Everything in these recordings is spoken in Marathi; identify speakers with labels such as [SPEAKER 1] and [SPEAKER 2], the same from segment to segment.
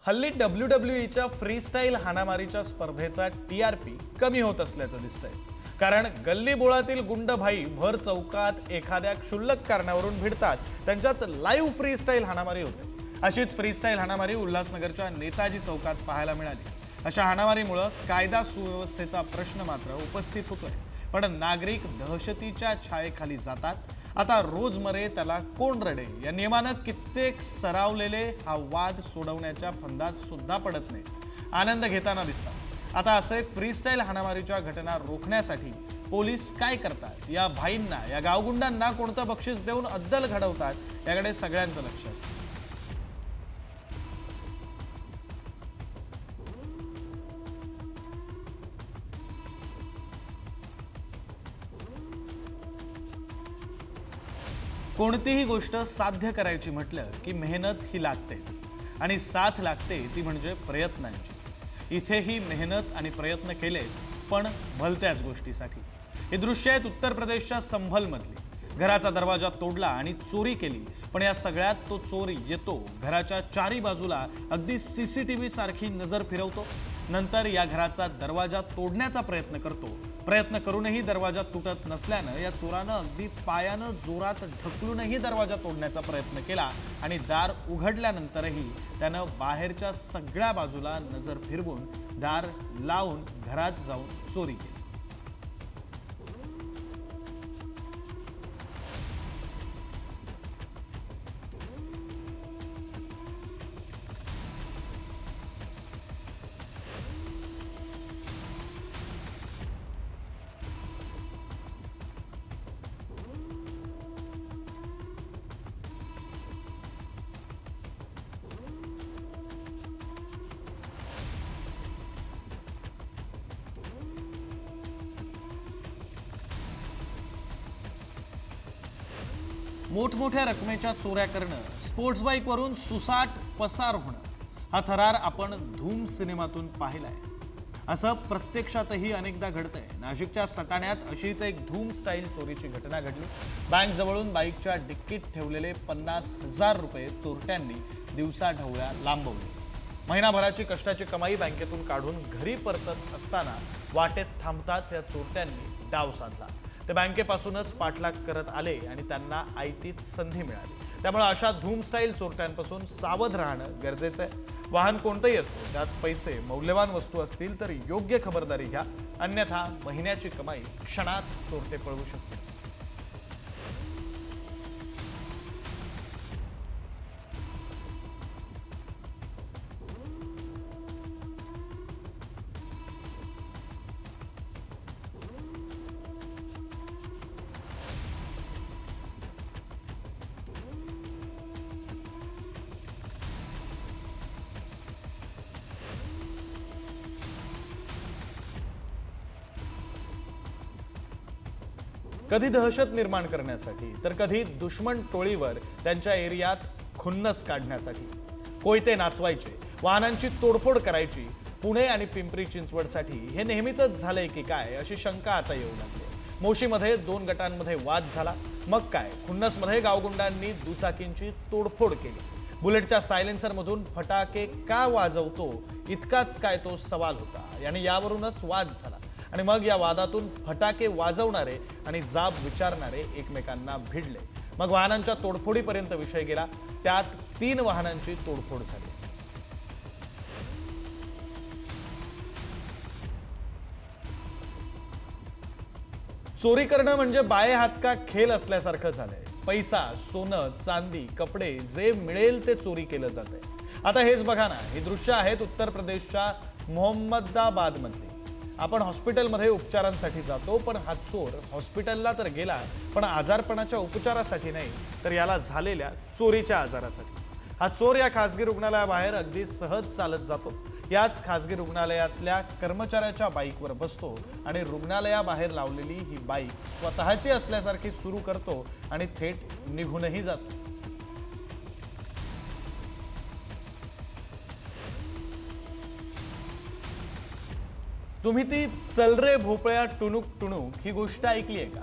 [SPEAKER 1] हल्ली WWE फ्रीस्टाईल हाणामारीच्या स्पर्धेचा TRP कमी होत असल्याचं दिसतंय। कारण गल्ली बोळातील गुंड भाई भर चौकात एखाद्या क्षुल्लक कारणावरून भिडतात, त्यांच्यात लाईव्ह फ्रीस्टाईल हाणामारी होते। अशीच फ्रीस्टाईल हाणामारी उल्हासनगरच्या नेताजी चौकात पाहायला मिळाली। अशा हाणामारीमुळे कायदा सुव्यवस्थेचा प्रश्न मात्र उपस्थित होतोय, पण नागरिक दहशतीच्या छायेखाली जातात। आता रोजमरे त्याला कोण रडे या नियमानं कित्येक सरावलेले हा वाद सोडवण्याच्या फंदात सुद्धा पडत नाही, आनंद घेताना दिसतात। आता असे फ्रीस्टाईल हाणामारीच्या घटना रोखण्यासाठी पोलीस काय करतात, या भाईंना या गावगुंडांना कोणतं बक्षीस देऊन अद्दल घडवतात, याकडे सगळ्यांचं लक्ष असतं। कोणतीही गोष्ट साध्य करायची म्हटलं की मेहनत ही लागतेच, आणि साथ लागते ती म्हणजे प्रयत्नांची। इथेही मेहनत आणि प्रयत्न केले, पण भलत्याच गोष्टीसाठी। हे दृश्य आहेत उत्तर प्रदेशच्या संभल मधली। घराचा दरवाजा तोडला आणि चोरी केली, पण या सगळ्यात तो चोर येतो, घराच्या चारी बाजूला अगदी CCTV सारखी नजर फिरवतो, नंतर या घराचा दरवाजा तोडण्याचा प्रयत्न करतो। प्रयत्न करूनही दरवाजा तुटत नसल्यानं या चोरानं अगदी पायानं जोरात ढकलूनही दरवाजा तोडण्याचा प्रयत्न केला, आणि दार उघडल्यानंतरही त्यानं बाहेरच्या सगळ्या बाजूला नजर फिरवून दार लावून घरात जाऊन चोरी केली। मोठमोठ्या रकमेच्या चोऱ्या करणं, स्पोर्ट्स बाईकवरून सुसाट पसार होणं, हा थरार आपण धूम सिनेमातून पाहिलाय। असं प्रत्यक्षातही अनेकदा घडतंय। नाशिकच्या सटाण्यात अशीच एक धूम स्टाईल चोरीची घटना घडली। बँक जवळून बाईकच्या डिक्कीत ठेवलेले 50,000 रुपये चोरट्यांनी दिवसाढवळ्या लांबवले। महिनाभराची कष्टाची कमाई बँकेतून काढून घरी परतत असताना वाटेत थांबताच या चोरट्यांनी डाव साधला। ते बँकेपासूनच पाठलाग करत आले आणि त्यांना आयतीच संधी मिळाली। त्यामुळे अशा धूम स्टाईल चोरट्यांपासून सावध राहणं गरजेचं आहे। वाहन कोणतंही असो, त्यात पैसे, मौल्यवान वस्तू असतील तर योग्य खबरदारी घ्या, अन्यथा महिन्याची कमाई क्षणात चोरटे पळवू शकते। कधी दहशत निर्माण करण्यासाठी, तर कधी दुश्मन टोळीवर त्यांच्या एरियात खुन्नस काढण्यासाठी। कोयते नाचवायचे, वाहनांची तोडफोड करायची। पुणे आणि पिंपरी चिंचवडसाठी हे नेहमीच झालंय की काय, अशी शंका आता येऊ लागली। मोशीमध्ये 2 गटांमध्ये वाद झाला, मग काय, खुन्नसमध्ये गावगुंडांनी दुचाकींची तोडफोड केली। बुलेटच्या सायलेन्सरमधून फटाके का वाजवतो, इतकाच काय तो सवाल होता, आणि यावरूनच वाद झाला। आणि मग या वादातून फटाके वाजवणारे आणि जाब विचारणारे एकमेकांना भिडले। मग वाहनांच्या तोडफोडीपर्यंत विषय गेला। त्यात 3 वाहनांची तोडफोड झाली। चोरी करणं म्हणजे बाये हात का खेळ असल्यासारखं झालंय। पैसा, सोनं, चांदी, कपडे, जे मिळेल ते चोरी केलं जातंय। आता हेच बघा ना, ही दृश्य आहेत उत्तर प्रदेशच्या मोहम्मदाबाद मधली। आपण हॉस्पिटलमध्ये उपचारांसाठी जातो, पण हा चोर हॉस्पिटलला तर गेला, पण आजारपणाच्या उपचारासाठी नाही, तर याला झालेल्या चोरीच्या आजारासाठी। हा चोर या खासगी रुग्णालयाबाहेर अगदी सहज चालत जातो। याच खासगी रुग्णालयातल्या कर्मचाऱ्याच्या बाईकवर बसतो आणि रुग्णालयाबाहेर लावलेली ही बाईक स्वतःची असल्यासारखी सुरू करतो आणि थेट निघूनही जातो। तुम्ही ती चल रे भोपळ्या टुणूक टुणूक ही गोष्ट ऐकली आहे का?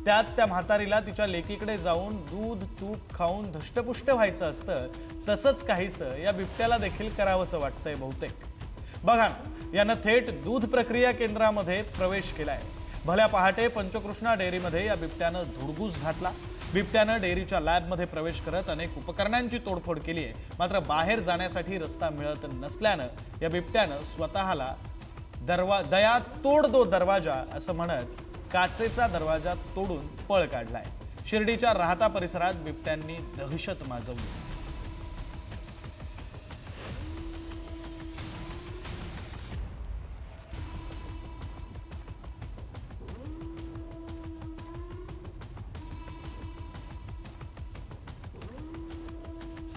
[SPEAKER 1] त्यात त्या म्हातारीला तिच्या लेकीकडे जाऊन दूध तूप खाऊन धष्टपुष्ट व्हायचं असतं, तसंच काहीसं या बिबट्याला देखील करावंसं वाटतंय बहुतेक. बघा ना, यानं थेट दूध प्रक्रिया केंद्रामध्ये प्रवेश केलाय. भल्या पहाटे पंचकृष्णा डेअरीमध्ये या बिबट्यानं धुडगूस घातला. बिबट्यानं डेअरीच्या लॅबमध्ये प्रवेश करत अनेक उपकरणांची तोडफोड केली आहे. मात्र बाहेर जाण्यासाठी रस्ता मिळत नसल्यानं या बिबट्यानं स्वतःला दया तोड दो दरवाजा असं म्हणत काचेचा दरवाजा तोडून पळ काढलाय. शिर्डीच्या राहता परिसरात बिबट्यांनी दहशत माजवली.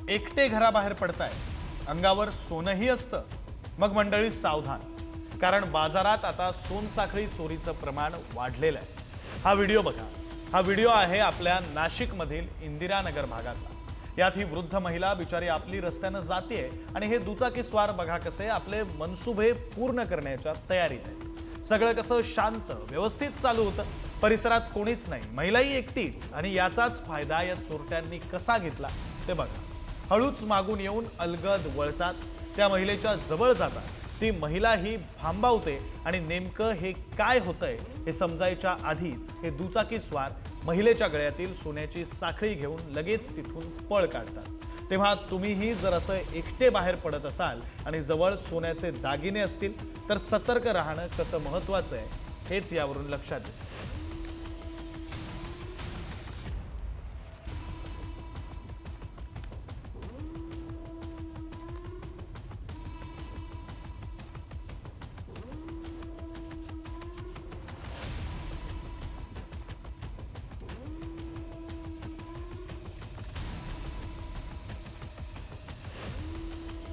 [SPEAKER 1] एकटे घराबाहेर पडताय, अंगावर सोनंही असतं, मग मंडळी सावधान, कारण बाजारात आता सोनसाखळी चोरीचं प्रमाण वाढलेलं आहे. हा व्हिडिओ बघा. हा व्हिडिओ आहे आपल्या नाशिकमधील इंदिरानगर भागातला. यात ही वृद्ध महिला बिचारी आपली रस्त्यानं जाते आणि हे दुचाकी स्वार बघा कसे आपले मनसुबे पूर्ण करण्याच्या तयारीत आहेत. सगळं कसं शांत व्यवस्थित चालू होतं. परिसरात कोणीच नाही, महिलाही एकटीच, आणि याचाच फायदा या चोरट्यांनी कसा घेतला ते बघा. हळूच मागून येऊन अलगद वळतात, त्या महिलेच्या जवळ जातात. ती महिला ही भांबावते आणि नेमकं हे काय होतंय हे समजायच्या आधीच हे दुचाकी स्वार महिलेच्या गळ्यातील सोन्याची साखळी घेऊन लगेच तिथून पळ काढतात. तेव्हा तुम्हीही जर असं एकटे बाहेर पडत असाल आणि जवळ सोन्याचे दागिने असतील तर सतर्क राहणं कसं महत्त्वाचं आहे हेच यावरून लक्षात येतं.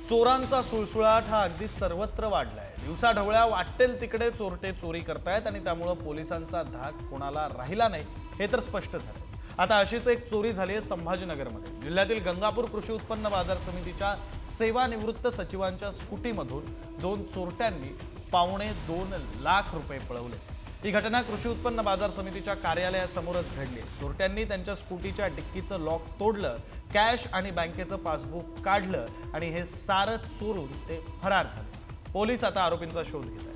[SPEAKER 1] चोरांचा सुळसुळाट हा अगदी सर्वत्र वाढलाय. दिवसाढवळ्या वाटेल तिकडे चोरटे चोरी करतायत आणि त्यामुळे पोलिसांचा धाक कोणाला राहिला नाही हे तर स्पष्ट झालं. आता अशीच एक चोरी झाली आहे संभाजीनगरमध्ये. जिल्ह्यातील गंगापूर कृषी उत्पन्न बाजार समितीच्या सेवानिवृत्त सचिवांच्या स्कूटीमधून 2 चोरट्यांनी $2.25 लाख पळवले. ही घटना कृषी उत्पन्न बाजार समितीच्या कार्यालयासमोरच घडली. चोरट्यांनी त्यांच्या स्कूटीच्या डिक्कीचं लॉक तोडलं, कॅश आणि बँकेचं पासबुक काढलं आणि हे सारं चोरून ते फरार झाले. पोलीस आता आरोपींचा शोध घेत आहेत.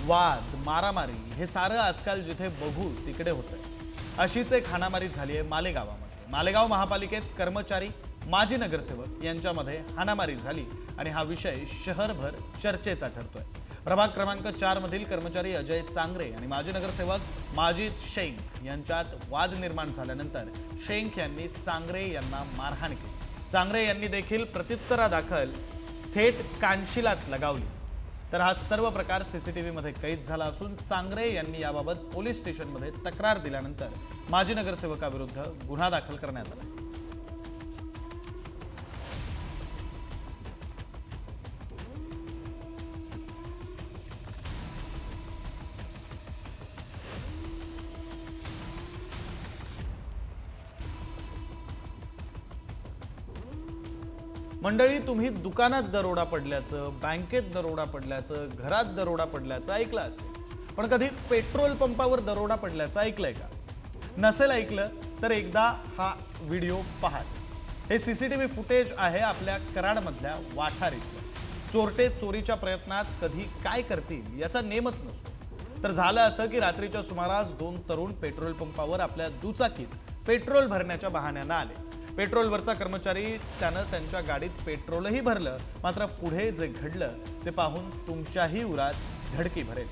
[SPEAKER 1] वाद मारामारी हे सारं आजकाल जिथे बघू तिकडे होतंय. अशीच एक हाणामारी झाली आहे मालेगावामध्ये. मालेगाव महापालिकेत कर्मचारी माजी नगरसेवक यांच्यामध्ये हाणामारी झाली आणि हा विषय शहरभर चर्चेचा ठरतोय. प्रभाग क्रमांक 4 मधील कर्मचारी अजय चांगरे आणि माजी नगरसेवक माजिद शेख यांच्यात वाद निर्माण झाल्यानंतर शेख यांनी चांगरे यांना मारहाण केली. चांगरे यांनी देखील प्रत्युत्तरादाखल थेट कानशिलात लगावली. तर हा सर्व प्रकार सीसीटीव्ही मध्ये कैद झाला असून चांगरे यांनी याबाबत पोलीस स्टेशनमध्ये तक्रार दिल्यानंतर माजी नगरसेवकाविरुद्ध गुन्हा दाखल करण्यात आला. मंडळी, तुम्ही दुकानात दरोडा पडल्याचं, बँकेत दरोडा पडल्याचं, घरात दरोडा पडल्याचं ऐकलं असेल, पण कधी पेट्रोल पंपावर दरोडा पडल्याचं ऐकलंय का? नसेल ऐकलं तर एकदा हा व्हिडिओ पहाच. हे सीसीटीव्ही फुटेज आहे आपल्या कराडमधल्या वाठार इथलं. चोरटे चोरीच्या प्रयत्नात कधी काय करतील याचा नेमच नसतो. तर झालं असं की रात्रीच्या सुमारास 2 तरुण पेट्रोल पंपावर आपल्या दुचाकीत पेट्रोल भरण्याच्या बहाण्यानं आले. पेट्रोलवरचा कर्मचारी त्यानं त्यांच्या गाडीत पेट्रोलही भरलं. मात्र पुढे जे घडलं ते पाहून तुमच्याही उरात धडकी भरेल.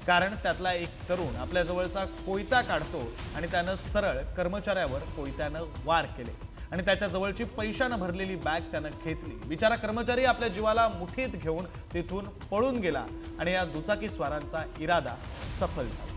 [SPEAKER 1] कारण त्यातला एक तरुण आपल्या जवळचा कोयता काढतो आणि त्यानं सरळ कर्मचाऱ्यावर कोयत्यानं वार केले आणि त्याच्या जवळची पैशानं भरलेली बॅग त्यानं खेचली. बिचारा कर्मचारी आपल्या जीवाला मुठीत घेऊन तिथून पळून गेला आणि या दुचाकी स्वारांचा इरादा सफल झाला.